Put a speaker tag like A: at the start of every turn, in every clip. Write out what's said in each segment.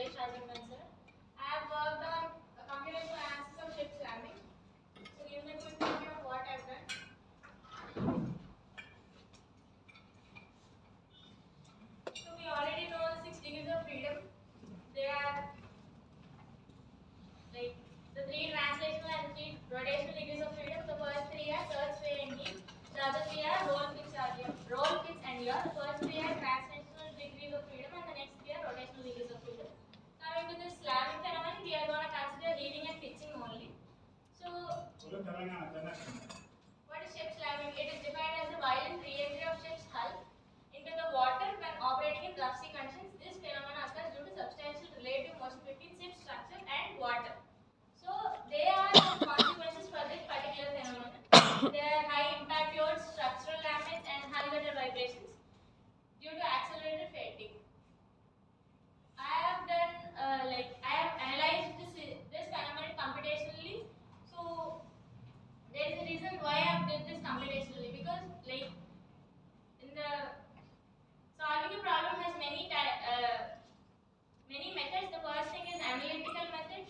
A: Suresh Rajagopan sir. I have worked on computational analysis of ship slamming. So give me a quick review of what I've done. So we already know the 6 degrees of freedom. They are like the 3 translational and 3 rotational degrees of freedom. The first 3 are search, sway, and heat. The other 3 are roll, pitch, and yaw. The first 3 are translational degrees of freedom, and the next 3 are rotational degrees of freedom. Coming to this slamming phenomenon, we are going to consider heaving and pitching only. So, what is ship slamming? It is defined as the violent re-entry of ship's hull into the water when operating in rough sea conditions. This phenomenon occurs due to substantial relative motion between ship's structure and water. So, there are some consequences for this particular phenomenon. There are high impact loads, structural damage, and hull gutter vibrations due to accelerated fatigue. I have analyzed this phenomenon computationally. So there is a reason why I have did this computationally, because in the solving a problem has many methods. The first thing is analytical method,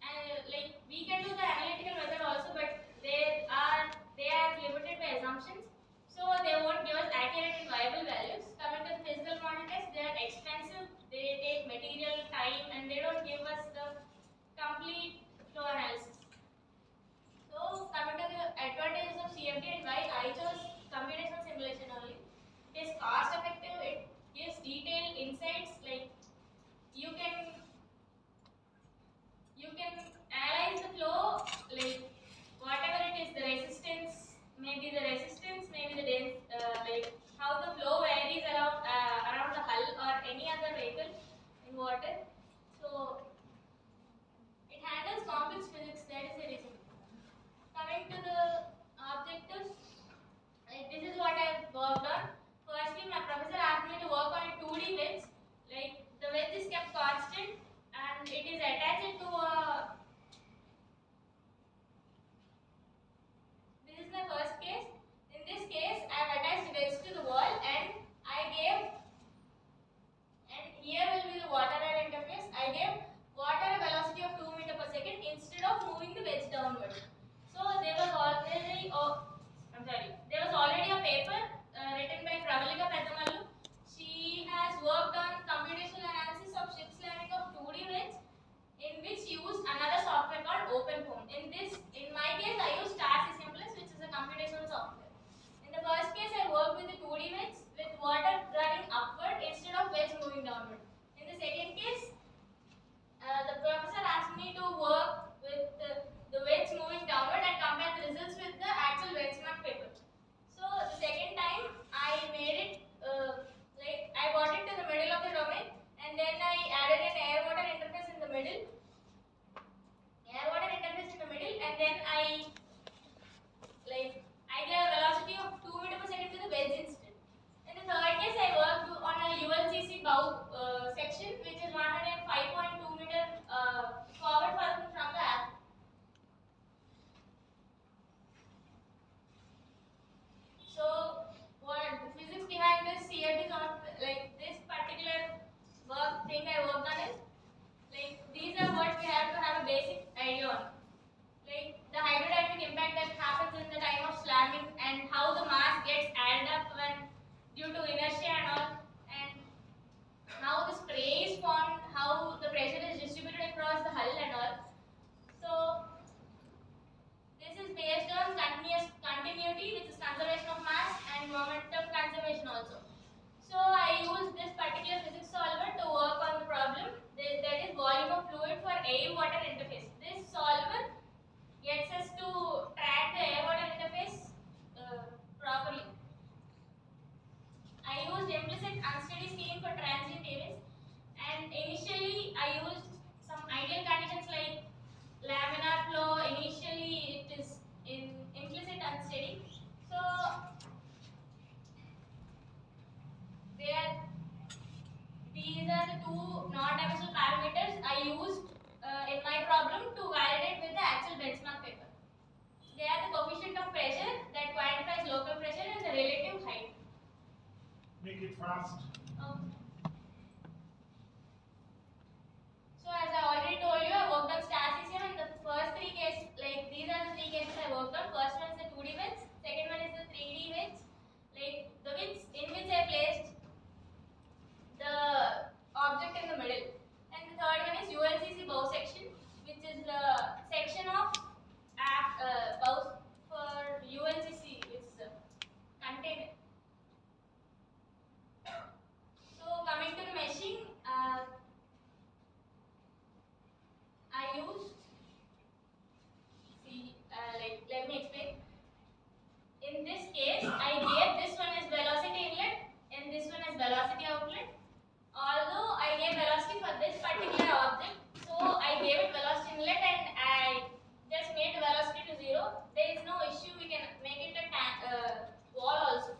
A: and we can do the analytical method also, but they are limited by assumptions, so they won't give us accurate and viable values. Coming to the physical model test, they are expensive, they take material, time, and they don't give us the complete flow analysis. So coming to the advantages of CFD and why I chose computational simulation only. It is cost effective, it gives detailed insights, like you can analyze the flow, like whatever it is, the resistance, maybe the how the flow varies around the hull or any other vehicle in water. So it handles complex physics, that is the reason. Coming to the objectives, this is what I have worked on. Firstly, my professor asked me to work on a 2D wedge. Like the wedge is kept constant and it is attached to a. This is my first case. In this case, I have attached wedge to the wall and here will be the water air interface. I gave water a velocity of 2 meters per second instead of moving the wedge downward. So there was already a paper written by Pravalika Peddamalu. She has worked on computational analysis of ship slamming of 2D wedge, in which she used another software called OpenFOAM. In my case, I used Star CCM+, which is a computational software. In the first case, I worked with the 2D wedge with water running upward instead of wedge moving downward. In the second case, the professor asked me to work with the wedge moving downward and compare the results with the actual benchmark paper. So the second time I made it I brought it to the middle of the domain, and then I added an air water interface in the middle. And then I gave a velocity of 2 meters per second to the wedge instead. In the third case, I worked on a ULCC bow section, which is 105.2 meter forward from the aft. So, what the physics behind this CFD is not this particular thing I worked on is these are what we have to have a basic idea on. The hydrodynamic impact that happens in the time of slamming and how the mass gets added up due to inertia and all, and how the spray is formed, how the pressure is distributed across the hull and all. So this is based on continuity, which is conservation of mass, and momentum conservation also. So I use this particular physics solver to work on the problem, that is volume of fluid for air-water interface. This solver gets us to track the air-water interface properly. I used implicit unsteady scheme for transient events, and initially I used some ideal conditions like laminar flow. Initially it is in implicit unsteady. So these are the two non-dimensional parameters I used in my problem to validate with the actual benchmark paper. They are the coefficient of pressure that quantifies local pressure and the relative height.
B: Make it fast.
A: bow section, which is the section of bows for UNCC, which contain. So coming to the meshing, I use, let me explain. In this case, I gave this one as velocity inlet and this one as velocity outlet. Although I gave velocity for this particular object, so I gave it velocity inlet and I just made the velocity to 0. There is no issue, we can make it a wall also.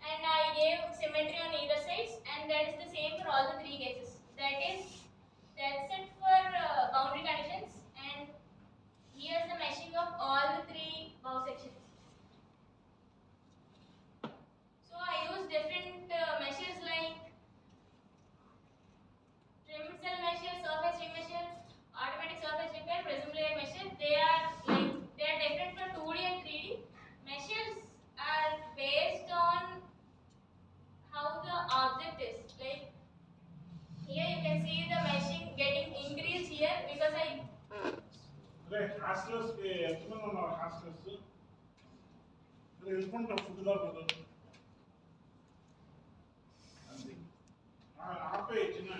A: And I gave symmetry on either sides, and that is the same for all the 3 cases. That's it for boundary conditions, and here's the meshing of all the 3 bow sections. So I use different measures like trim cell measure, surface remeasure, automatic surface repair, prism layer measure. They are different for 2D and 3D. Measures are based on how the object is. Like here you can see the meshing getting increased here because I.
B: Right, hostlers ke enthmandi unnaru hostlers. Helpunta food la brother. Andi. Aape chinna.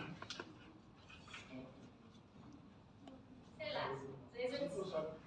A: Results.